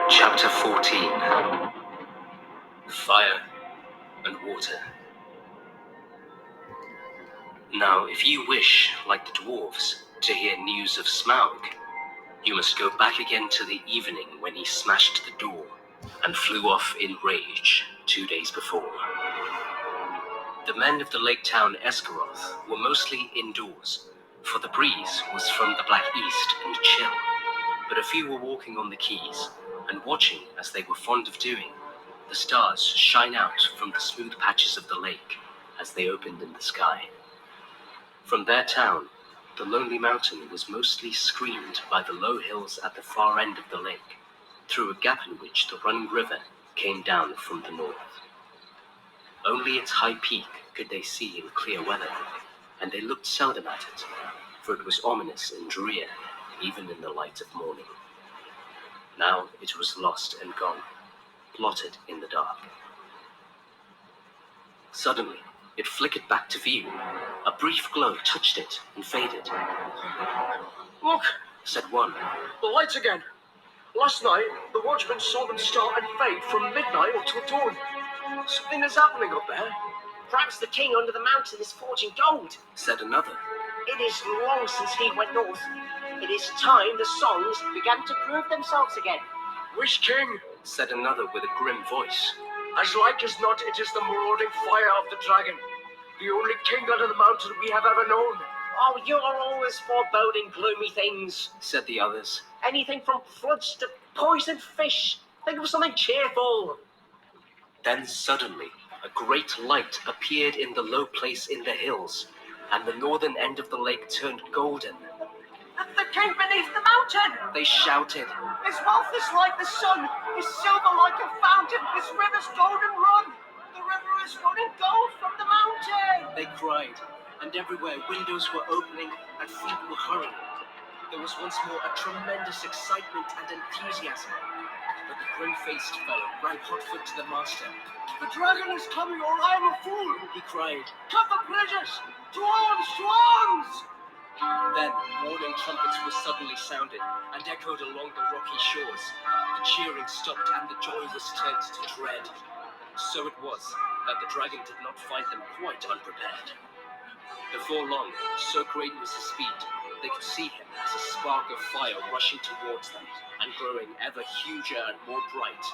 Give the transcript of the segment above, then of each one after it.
Chapter 14. Fire and Water. Now, if you wish, like the dwarves, to hear news of Smaug, you must go back again to the evening when he smashed the door and flew off in rage 2 days before. The men of the lake town Esgaroth were mostly indoors, for the breeze was from the black east and chill, but a few were walking on the quays and watching, as they were fond of doing, the stars shine out from the smooth patches of the lake as they opened in the sky. From their town, the lonely mountain was mostly screened by the low hills at the far end of the lake, through a gap in which the running river came down from the north. Only its high peak could they see in clear weather, and they looked seldom at it, for it was ominous and drear, even in the light of morning. Now it was lost and gone, blotted in the dark. Suddenly, it flickered back to view. A brief glow touched it and faded. "Look," said one. "the lights again. Last night, the watchman saw them start and fade from midnight until dawn. Something is happening up there." "Perhaps the king under the mountain is forging gold," said another. "It is long since he went north. It is time the songs began to prove themselves again." "Which king?" said another with a grim voice. "As like as not, it is the marauding fire of the dragon, the only king under the mountain we have ever known." "Oh, you are always foreboding gloomy things," said the others. "Anything from floods to poisoned fish. Think of something cheerful." Then suddenly, a great light appeared in the low place in the hills, and the northern end of the lake turned golden. "The king beneath the mountain!" they shouted. "His wealth is like the sun, his silver like a fountain, his river's golden run. The river is running gold from the mountain!" they cried, and everywhere windows were opening and feet were hurrying. There was once more a tremendous excitement and enthusiasm, but the grim-faced fellow ran hotfoot to the master. "The dragon is coming, or I am a fool!" he cried. "Cut the bridges! To arms! To arms!" Then warning trumpets were suddenly sounded and echoed along the rocky shores. The cheering stopped and the joy was turned to dread. So it was that the dragon did not find them quite unprepared. Before long, so great was his speed, they could see him as a spark of fire rushing towards them and growing ever huger and more bright.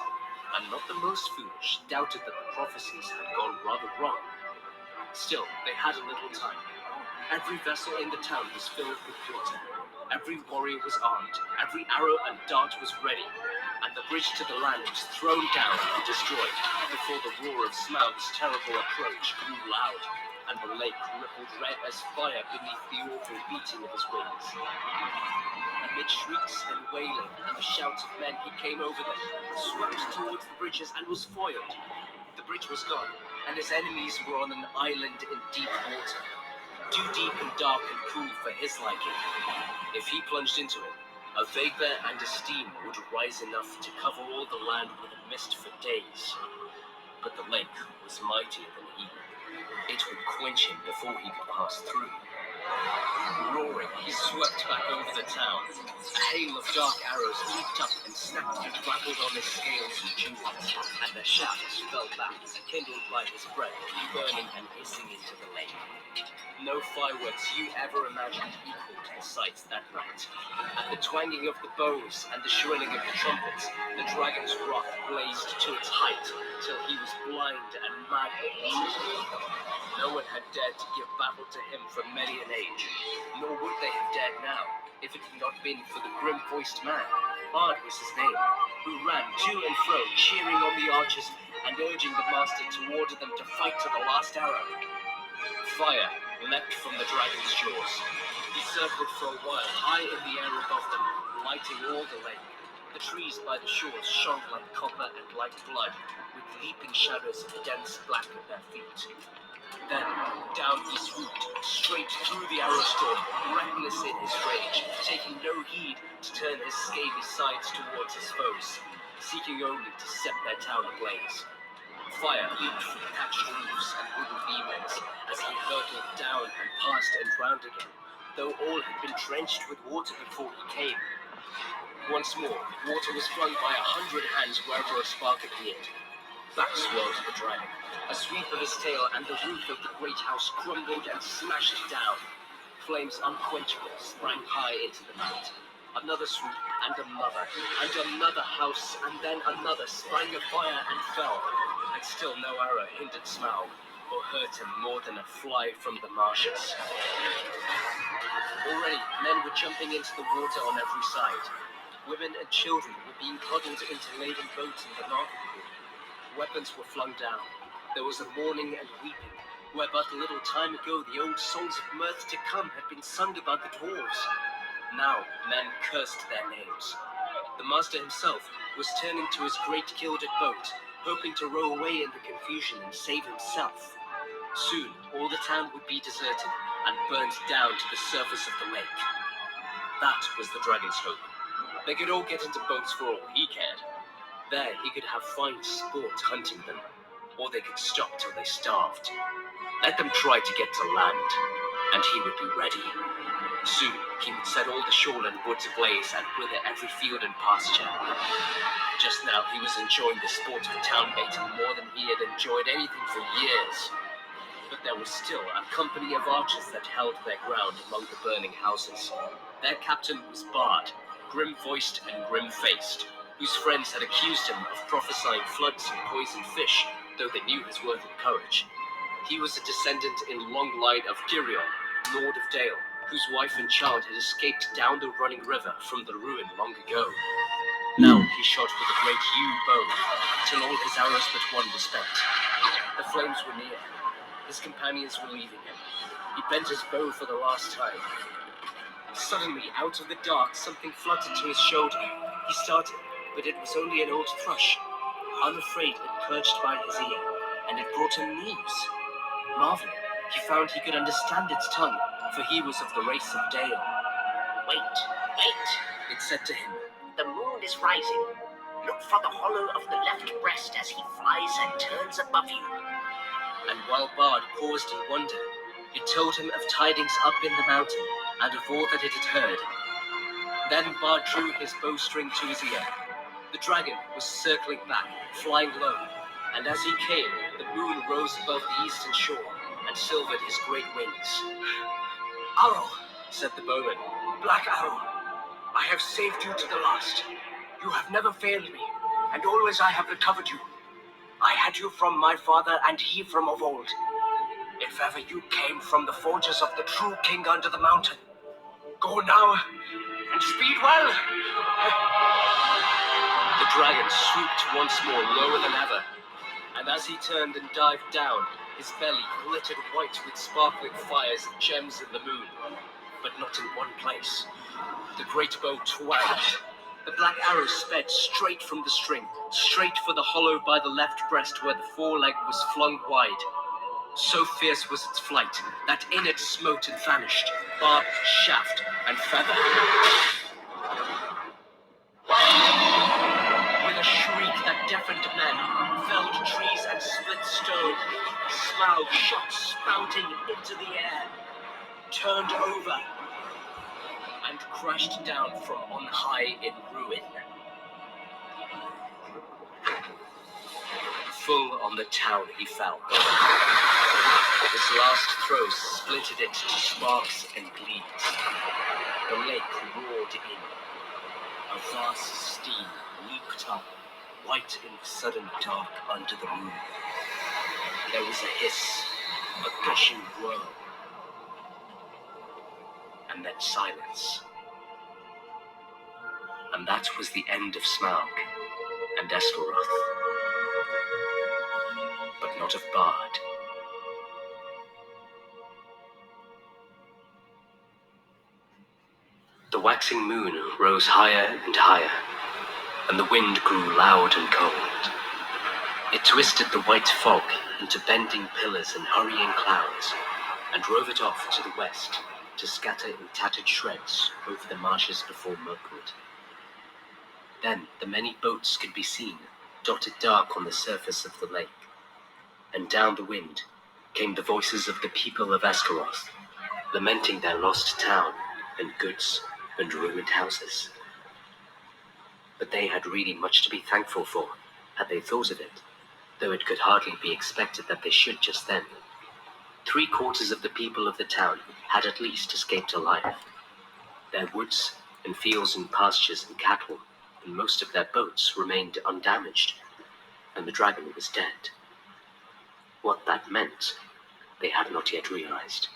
And not the most foolish doubted that the prophecies had gone rather wrong. Still, they had a little time. Every vessel in the town was filled with water. Every warrior was armed. Every arrow and dart was ready. And the bridge to the land was thrown down and destroyed before the roar of Smaug's terrible approach grew loud, and the lake rippled red as fire beneath the awful beating of his wings. Amid shrieks and wailing and the shouts of men, he came over them, swept towards the bridges, and was foiled. The bridge was gone, and his enemies were on an island in deep water, too deep and dark and cool for his liking. If he plunged into it, a vapor and a steam would rise enough to cover all the land with a mist for days. But the lake was mightier than he. It would quench him before he could pass through. Roaring, he swept back over the town. A hail of dark arrows leaped up and snapped and rattled on his scales and jewels, and their shafts fell back, kindled by his breath, burning and hissing into the lake. No fireworks you ever imagined equaled the sight that night. At the twanging of the bows and the shrilling of the trumpets, the dragon's wrath blazed to its height, till he was blind and mad with hatred. No one had dared to give battle to him for many an age, nor would they have dared now, if it had not been for the grim-voiced man, Bard was his name, who ran to and fro, cheering on the archers and urging the master to order them to fight to the last arrow. Fire leapt from the dragon's jaws. He circled for a while high in the air above them, lighting all the lake. The trees by the shores shone like copper and like blood, with leaping shadows of dense black at their feet. Then down he swooped, straight through the arrow storm, reckless in his rage, taking no heed to turn his scaly sides towards his foes, seeking only to set their town ablaze. Fire leaped from thatched roofs and wooden beamings as he hurtled down and past and round again, though all had been drenched with water before he came. Once more, water was flung by 100 hands wherever a spark appeared. Back swirled the dragon. A sweep of his tail and the roof of the great house crumbled and smashed down. Flames unquenchable sprang high into the night. Another swoop, and another house, and then another sprang afire and fell. And still no arrow hindered Smaug, or hurt him more than a fly from the marshes. Already, men were jumping into the water on every side. Women and children were being huddled into laden boats in the market pool. Weapons were flung down. There was a mourning and weeping, where but a little time ago the old songs of mirth to come had been sung about the dwarves. Now men cursed their names. The master himself was turning to his great gilded boat, hoping to row away in the confusion and save himself. Soon all the town would be deserted and burned down to the surface of the lake. That was the dragon's hope. They could all get into boats for all he cared. There he could have fine sport hunting them, or they could stop till they starved. Let them try to get to land, and he would be ready. Soon he would set all the shoreland woods ablaze and wither every field and pasture. Just now he was enjoying the sport of town baiting more than he had enjoyed anything for years. But there was still a company of archers that held their ground among the burning houses. Their captain was Bard, grim-voiced and grim-faced, whose friends had accused him of prophesying floods and poisoned fish, though they knew his worth and courage. He was a descendant in long line of Girion, Lord of Dale, whose wife and child had escaped down the running river from the ruin long ago. Now he shot with a great yew bow, till all his arrows but one were spent. The flames were near. His companions were leaving him. He bent his bow for the last time. Suddenly, out of the dark, something fluttered to his shoulder. He started, but it was only an old thrush. Unafraid, it perched by his ear, and it brought him news. Marveling, he found he could understand its tongue, for he was of the race of Dale. Wait, It said to him, the moon is rising. Look for the hollow of the left breast as he flies and turns above you. and while Bard paused in wonder, it told him of tidings up in the mountain, and of all that it had heard. Then Bard drew his bowstring to his ear. The dragon was circling back, flying low, and as he came, the moon rose above the eastern shore and silvered his great wings. Arrow, Said the bowman, Black Arrow, I have saved you to the last. You have never failed me, and always I have recovered you. I had you from my father, and he from of old. If ever you came from the forges of the true king under the mountain, go now, and speed well. The dragon swooped once more lower than ever, and as he turned and dived down, his belly glittered white with sparkling fires and gems in the moon, but not in one place. The great bow twanged. The black arrow sped straight from the string, straight for the hollow by the left breast where the foreleg was flung wide. So fierce was its flight that in it smote and vanished, barb, shaft, and feather. With a shriek that deafened men, felled trees and split stone, Smaug shot spouting into the air, turned over, and crashed down from on high in ruin. Full on the town he fell. His last throw splitted it to sparks and gleams. The lake roared in. A vast steam leaped up, white in the sudden dark under the moon. There was a hiss, a gushing whirl, and then silence. And that was the end of Smaug and Eskelroth, but not of Bard. The waxing moon rose higher and higher, and the wind grew loud and cold. It twisted the white fog into bending pillars and hurrying clouds, and drove it off to the west to scatter in tattered shreds over the marshes before Mirkwood. Then the many boats could be seen, dotted dark on the surface of the lake, and down the wind came the voices of the people of Eskelroth, lamenting their lost town and goods and ruined houses. But they had really much to be thankful for, had they thought of it, though it could hardly be expected that they should just then. 3/4 of the people of the town had at least escaped alive. Their woods and fields and pastures and cattle and most of their boats remained undamaged, and the dragon was dead. What that meant, they had not yet realized.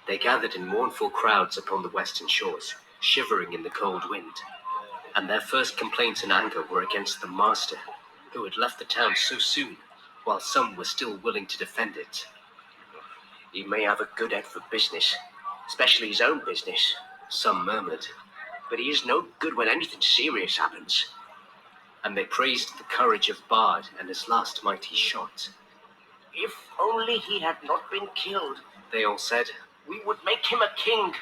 They gathered in mournful crowds upon the western shores, shivering in the cold wind, and their first complaints and anger were against the master, who had left the town so soon, while some were still willing to defend it. He may have a good head for business, especially his own business, some murmured, but he is no good when anything serious happens. and they praised the courage of Bard and his last mighty shot. If only he had not been killed, They all said, we would make him a king.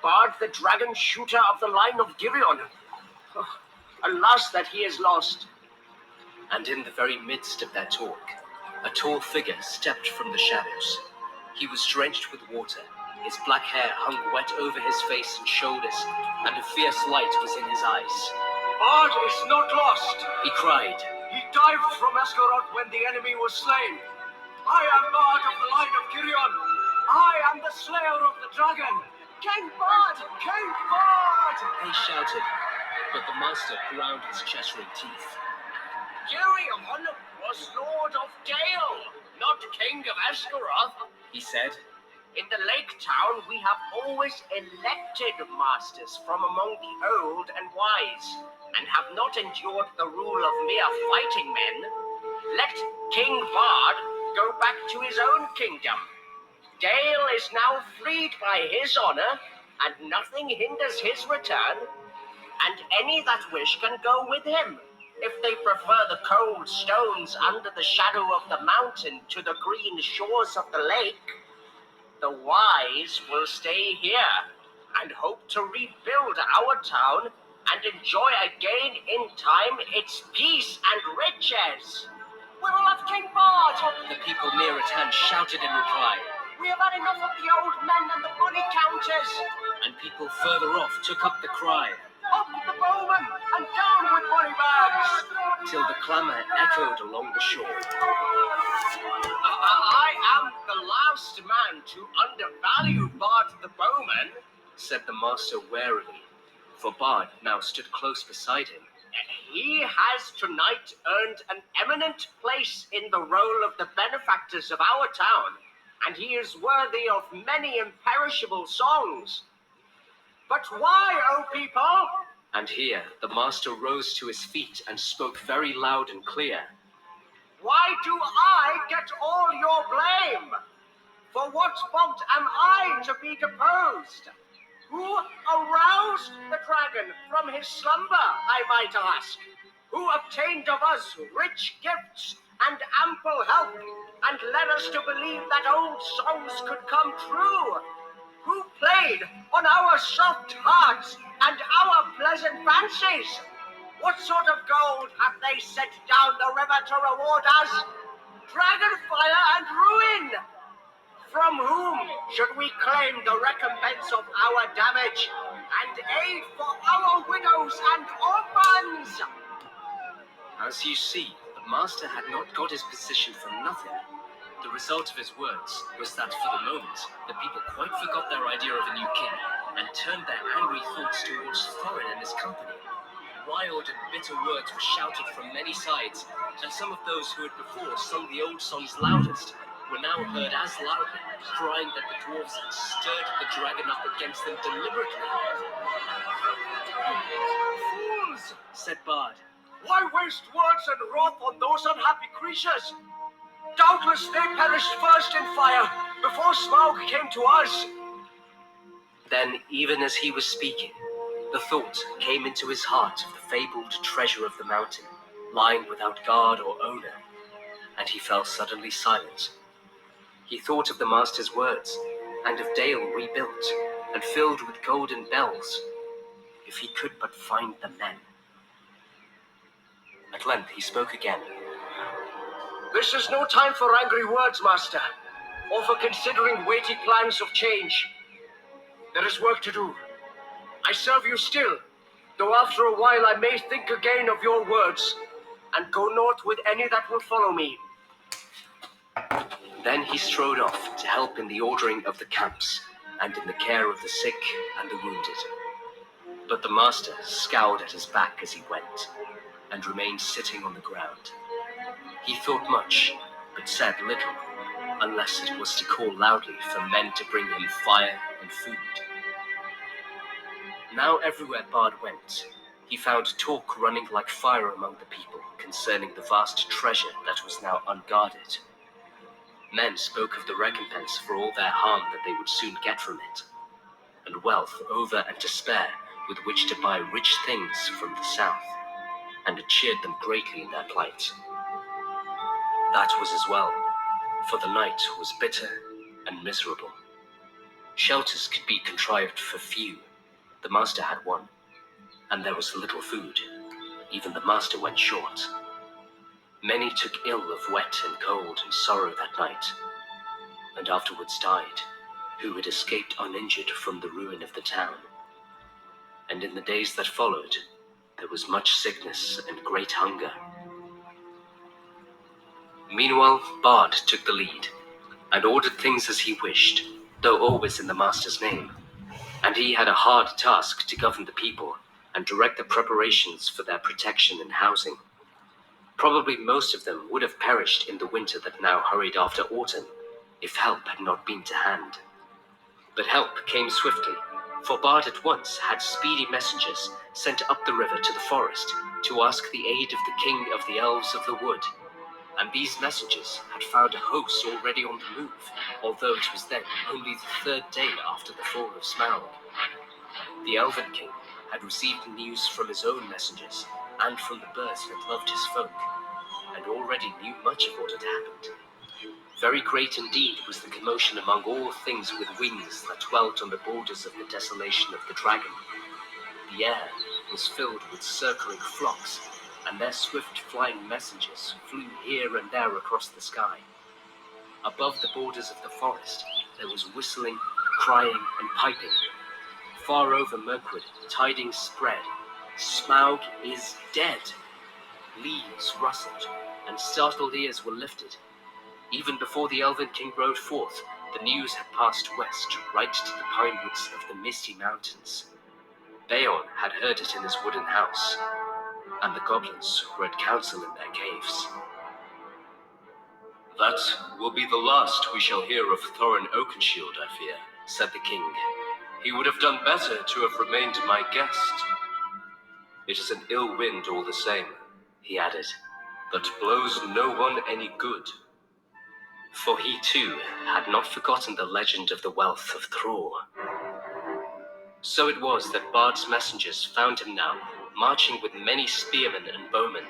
Bard, the dragon shooter of the line of Girion. Oh, alas that he is lost. and in the very midst of their talk, a tall figure stepped from the shadows. He was drenched with water, his black hair hung wet over his face and shoulders, and a fierce light was in his eyes. Bard is not lost. He cried, He dived from Esgaroth when the enemy was slain. I am Bard of the line of Girion. I am the slayer of the dragon. King Bard! King Bard! they shouted, but the master ground his chattering teeth. Girion was Lord of Dale, not King of Esgaroth. He said, In the lake town, we have always elected masters from among the old and wise, and have not endured the rule of mere fighting men. Let King Bard go back to his own kingdom. Dale is now freed by his honor, and nothing hinders his return, and any that wish can go with him, if they prefer the cold stones under the shadow of the mountain to the green shores of the lake. The wise will stay here and hope to rebuild our town and enjoy again in time its peace and riches. We will have King Bard! The people near at hand shouted in reply, We have had enough of the old men and the money counters! and people further off took up the cry, Up with the bowmen and down with money bags! till the clamour echoed along the shore. I am the last man to undervalue Bard the bowman. Said the master warily, for Bard now stood close beside him. He has tonight earned an eminent place in the roll of the benefactors of our town, and he is worthy of many imperishable songs. But why, O people? And here the master rose to his feet and spoke very loud and clear. Why do I get all your blame? For what fault am I to be deposed? Who aroused the dragon from his slumber, I might ask? Who obtained of us rich gifts and ample help, and led us to believe that old songs could come true? Who played on our soft hearts and our pleasant fancies? What sort of gold have they sent down the river to reward us? Dragon fire and ruin! From whom should we claim the recompense of our damage and aid for our widows and orphans? As you see, the master had not got his position from nothing. The result of his words was that for the moment, the people quite forgot their idea of a new king and turned their angry thoughts towards Thorin and his company. Wild and bitter words were shouted from many sides, and some of those who had before sung the old songs loudest were now heard as loudly, crying that the dwarves had stirred the dragon up against them deliberately. Fools! Said Bard, Why waste words and wrath on those unhappy creatures? Doubtless they perished first in fire, before Smaug came to us. Then, even as he was speaking, the thought came into his heart of the fabled treasure of the mountain, lying without guard or owner, and he fell suddenly silent. He thought of the master's words, and of Dale rebuilt, and filled with golden bells, if he could but find the men. At length he spoke again. This is no time for angry words, Master. or for considering weighty plans of change. There is work to do. I serve you still, though after a while I may think again of your words, and go north with any that will follow me. Then he strode off to help in the ordering of the camps and in the care of the sick and the wounded. But the master scowled at his back as he went, and remained sitting on the ground. He thought much, but said little, unless it was to call loudly for men to bring him fire and food. Now everywhere Bard went, he found talk running like fire among the people concerning the vast treasure that was now unguarded. Men spoke of the recompense for all their harm that they would soon get from it, and wealth over and to spare with which to buy rich things from the south, and it cheered them greatly in their plight. That was as well, for the night was bitter and miserable. Shelters could be contrived for few. The master had one, and there was little food. Even the master went short. Many took ill of wet and cold and sorrow that night, and afterwards died, who had escaped uninjured from the ruin of the town. And in the days that followed, there was much sickness and great hunger. Meanwhile, Bard took the lead, and ordered things as he wished, though always in the master's name. And he had a hard task to govern the people and direct the preparations for their protection and housing. Probably most of them would have perished in the winter that now hurried after autumn, if help had not been to hand. But help came swiftly, for Bard at once had speedy messengers sent up the river to the forest to ask the aid of the king of the elves of the wood. And these messengers had found a host already on the move, although it was then only the third day after the fall of Smaug. The Elven King had received news from his own messengers and from the birds that loved his folk, and already knew much of what had happened. Very great indeed was the commotion among all things with wings that dwelt on the borders of the desolation of the dragon. The air was filled with circling flocks, and their swift flying messengers flew here and there across the sky. Above the borders of the forest, there was whistling, crying, and piping. Far over Mirkwood, tidings spread. Smaug is dead. Leaves rustled, and startled ears were lifted. Even before the Elven King rode forth, the news had passed west, right to the pine woods of the Misty Mountains. Beorn had heard it in his wooden house, and the goblins were at council in their caves. "That will be the last we shall hear of Thorin Oakenshield, I fear," said the king. "He would have done better to have remained my guest. It is an ill wind all the same," he added, "that blows no one any good." For he too had not forgotten the legend of the wealth of Thror. So it was that Bard's messengers found him now, marching with many spearmen and bowmen,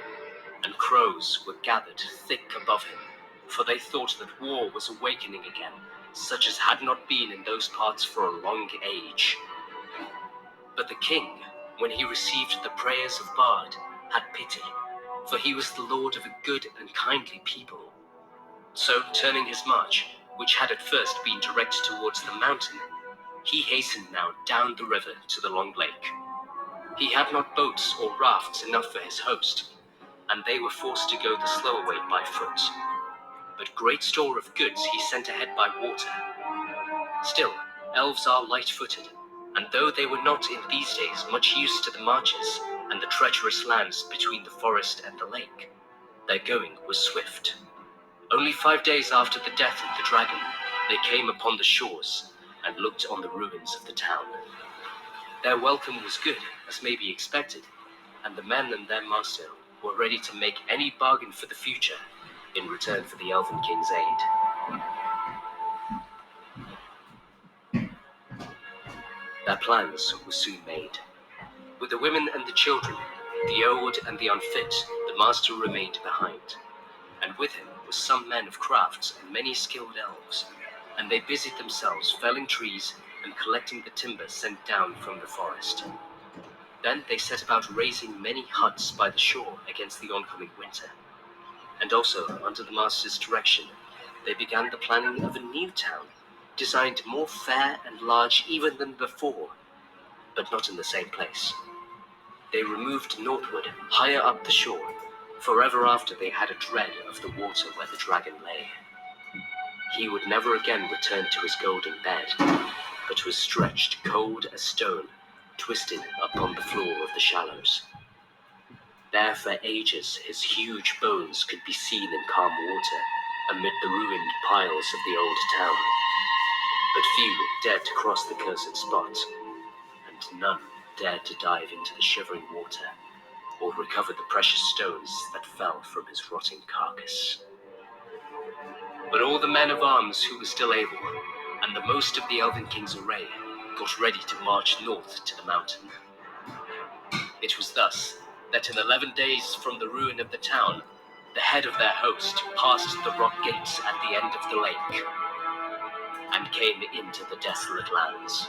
and crows were gathered thick above him, for they thought that war was awakening again, such as had not been in those parts for a long age. But the king, when he received the prayers of Bard, had pity, for he was the lord of a good and kindly people. So, turning his march, which had at first been directed towards the mountain, he hastened now down the river to the Long Lake. He had not boats or rafts enough for his host, and they were forced to go the slower way by foot. But great store of goods he sent ahead by water. Still, elves are light-footed, and though they were not in these days much used to the marches and the treacherous lands between the forest and the lake, their going was swift. Only 5 days after the death of the dragon, they came upon the shores and looked on the ruins of the town. Their welcome was good, as may be expected, and the men and their master were ready to make any bargain for the future in return for the Elven King's aid. Their plans were soon made. With the women and the children, the old and the unfit, the master remained behind, and with him were some men of crafts and many skilled elves, and they busied themselves felling trees and collecting the timber sent down from the forest. Then they set about raising many huts by the shore against the oncoming winter, and also, under the master's direction, they began the planning of a new town, designed more fair and large even than before, but not in the same place. They removed northward, higher up the shore, forever after they had a dread of the water where the dragon lay. He would never again return to his golden bed, but was stretched cold as stone, twisted upon the floor of the shallows. There for ages his huge bones could be seen in calm water, amid the ruined piles of the old town. But few dared to cross the cursed spot, and none dared to dive into the shivering water, or recover the precious stones that fell from his rotting carcass. But all the men of arms who were still able, and the most of the Elven King's array, got ready to march north to the mountain. It was thus that in 11 days from the ruin of the town, the head of their host passed the rock gates at the end of the lake, and came into the desolate lands.